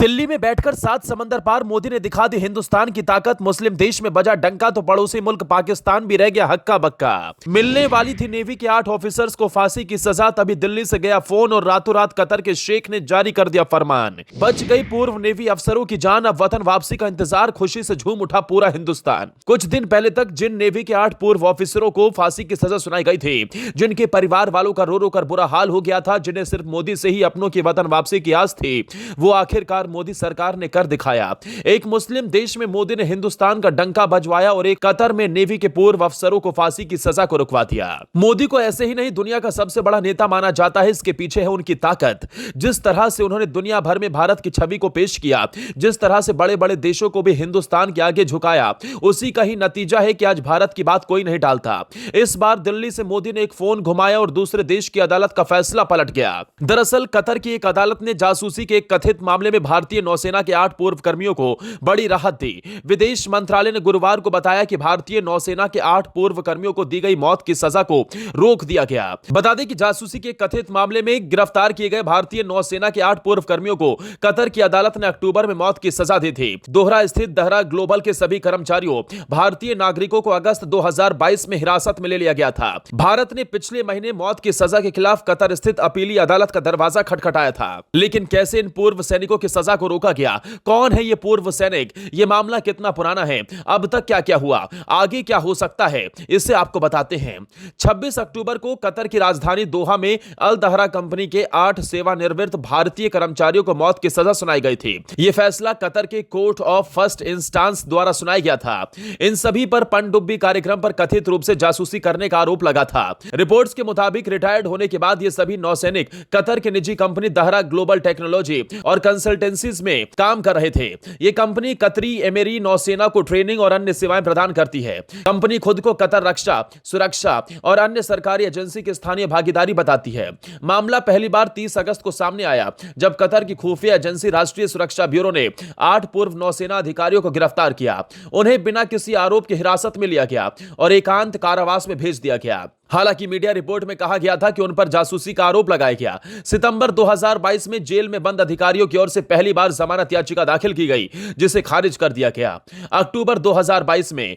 दिल्ली में बैठकर 7 समंदर पार मोदी ने दिखा दी हिंदुस्तान की ताकत। मुस्लिम देश में बजा डंका तो पड़ोसी मुल्क पाकिस्तान भी रह गया हक्का बक्का। मिलने वाली थी नेवी के 8 ऑफिसर्स को फांसी की सजा, तभी दिल्ली से गया फोन और रातों रात कतर के शेख ने जारी कर दिया फरमान। बच गई पूर्व नेवी अफसरों की जान, अब वतन वापसी का इंतजार, खुशी से झूम उठा पूरा हिंदुस्तान। कुछ दिन पहले तक जिन नेवी के 8 पूर्व ऑफिसरों को फांसी की सजा सुनाई गई थी, जिनके परिवार वालों का रो रो कर बुरा हाल हो गया था, जिन्हें सिर्फ मोदी से ही अपनों की वतन वापसी की आस थी, वो आखिरकार मोदी सरकार ने कर दिखाया। एक मुस्लिम देश में मोदी ने हिंदुस्तान का डंका बजवाया और एक कतर में नेवी के पूर्व अफसरों को फांसी की सजा को रुकवा दिया। मोदी को ऐसे ही नहीं दुनिया का सबसे बड़ा नेता माना जाता है। इसके पीछे है उनकी ताकत। जिस तरह से उन्होंने दुनिया भर में भारत की छवि को पेश किया, जिस तरह से बड़े बड़े देशों को भी हिंदुस्तान के आगे झुकाया, उसी का ही नतीजा है कि आज भारत की बात कोई नहीं टालता। इस बार दिल्ली से मोदी ने एक फोन घुमाया और दूसरे देश की अदालत का फैसला पलट गया। दरअसल कतर की एक अदालत ने जासूसी के एक कथित मामले में भारतीय नौसेना के 8 पूर्व कर्मियों को बड़ी राहत दी। विदेश मंत्रालय ने गुरुवार को बताया कि भारतीय नौसेना के 8 पूर्व कर्मियों को दी गई मौत की सजा को रोक दिया गया। बता दें कि जासूसी के कथित मामले में गिरफ्तार किए गए भारतीय नौसेना के 8 पूर्व कर्मियों को कतर की अदालत ने अक्टूबर में मौत की सजा दी थी। दोहरा स्थित दहरा ग्लोबल के सभी कर्मचारियों भारतीय नागरिकों को अगस्त 2022 में हिरासत में ले लिया गया था। भारत ने पिछले महीने मौत की सजा के खिलाफ कतर स्थित अपीली अदालत का दरवाजा खटखटाया था। लेकिन कैसे इन पूर्व सैनिकों की सजा को रोका गया? कौन है ये पूर्व सैनिक? ये मामला कितना पुराना है? अब तक क्या क्या हुआ? आगे क्या हो सकता है? इससे आपको बताते हैं। 26 अक्टूबर को कतर की राजधानी दोहा में अल दहरा कंपनी के 8 सेवानिवृत्त भारतीय कर्मचारियों को मौत की सजा सुनाई गई थी। यह फैसला कतर के कोर्ट ऑफ फर्स्ट इंस्टांस द्वारा सुनाया गया था। इन सभी पर पनडुब्बी कार्यक्रम पर कथित रूप से जासूसी करने का आरोप लगा था। रिपोर्ट्स के मुताबिक रिटायर्ड होने के बाद ये सभी नौसैनिक कतर की निजी कंपनी दहरा ग्लोबल टेक्नोलॉजी और कंसल्टेंसीज में काम कर रहे थे। यह कंपनी कतरी एमेरी नौसेना को ट्रेनिंग और अन्य सेवाएं प्रदान करती है। कंपनी खुद को कतर रक्षा, सुरक्षा और अन्य सरकारी एजेंसी की स्थानीय भागीदारी बताती है। मामला पहली बार 30 अगस्त को सामने आया, जब कतर की खुफिया एजेंसी राष्ट्रीय सुरक्षा ब्यूरो ने 8 पूर्व नौसेना अधिकारियों को गिरफ्तार किया। उन्हें बिना किसी आरोप की हिरासत में लिया गया और एकांत कारावास में भेज दिया गया। हालांकि मीडिया रिपोर्ट में कहा गया था कि उन पर जासूसी का आरोप लगाया गया। सितंबर 2022 में जेल में बंद अधिकारियों की ओर से पहली बार जमानत याचिका दाखिल की गई, जिसे खारिज कर दिया गया। अक्टूबर 2022 में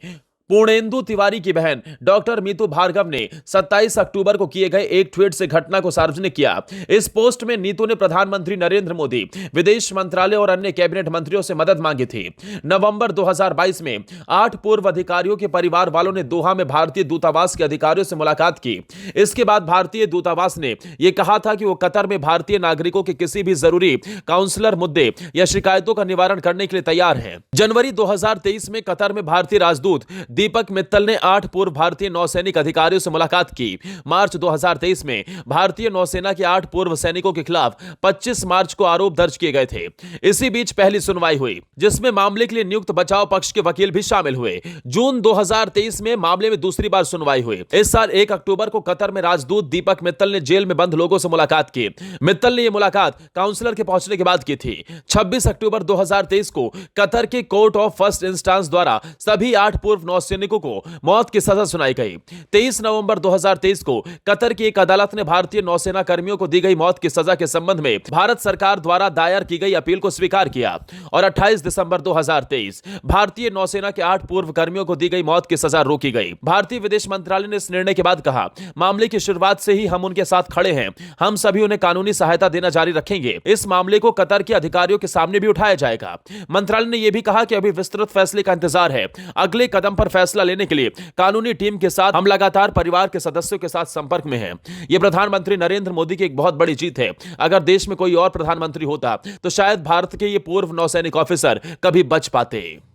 पूर्णेंदु तिवारी की बहन डॉक्टर मीतू भार्गव ने 27 अक्टूबर को किए गए एक ट्वीट से घटना को सार्वजनिक किया। इस पोस्ट में नीतू ने प्रधानमंत्री नरेंद्र मोदी, विदेश मंत्रालय और अन्य कैबिनेट मंत्रियों से मदद मांगी थी। नवंबर 2022 में 8 पूर्व अधिकारियों के परिवार वालों ने दोहा में भारतीय दूतावास के अधिकारियों से मुलाकात की। इसके बाद भारतीय दूतावास ने यह कहा था कि वो कतर में भारतीय नागरिकों के किसी भी जरूरी काउंसलर मुद्दे या शिकायतों का निवारण करने के लिए तैयार है। जनवरी 2023 में कतर में भारतीय राजदूत दीपक मित्तल ने 8 पूर्व भारतीय नौसैनिक अधिकारियों से मुलाकात की। मार्च 2023 में भारतीय नौसेना के 8 पूर्व सैनिकों के खिलाफ 25 मार्च को आरोप दर्ज किए गए थे। इसी बीच पहली सुनवाई हुई, जिसमें मामले के लिए नियुक्त बचाव पक्ष के वकील भी शामिल हुए। जून 2023 में मामले में दूसरी बार सुनवाई हुई। इस साल 1 अक्टूबर को कतर में राजदूत दीपक मित्तल ने जेल में बंद लोगों से मुलाकात की। मित्तल ने यह मुलाकात काउंसलर के पहुंचने के बाद की थी। 26 अक्टूबर 2023 को कतर के कोर्ट ऑफ फर्स्ट इंस्टांस द्वारा सभी 8 पूर्व सैनिकों को मौत की सजा सुनाई गई। 23 नवंबर 2023 को कतर की एक अदालत ने भारतीय नौसेना कर्मियों को दी गई मौत की सजा के संबंध में भारत सरकार द्वारा दायर की गई अपील को स्वीकार किया और 28 दिसंबर 2023 भारतीय नौसेना के 8 पूर्व कर्मियों को दी गई मौत की सजा रोकी गई। भारतीय विदेश मंत्रालय ने इस निर्णय के बाद कहा, मामले की शुरुआत से ही हम उनके साथ खड़े हैं। हम सभी उन्हें कानूनी सहायता देना जारी रखेंगे। इस मामले को कतर के अधिकारियों के सामने भी उठाया जाएगा। मंत्रालय ने यह भी कहा कि अभी विस्तृत फैसले का इंतजार है। अगले कदम पर फैसला लेने के लिए कानूनी टीम के साथ हम लगातार परिवार के सदस्यों के साथ संपर्क में हैं। यह प्रधानमंत्री नरेंद्र मोदी की एक बहुत बड़ी जीत है। अगर देश में कोई और प्रधानमंत्री होता तो शायद भारत के ये पूर्व नौसैनिक ऑफिसर कभी बच पाते।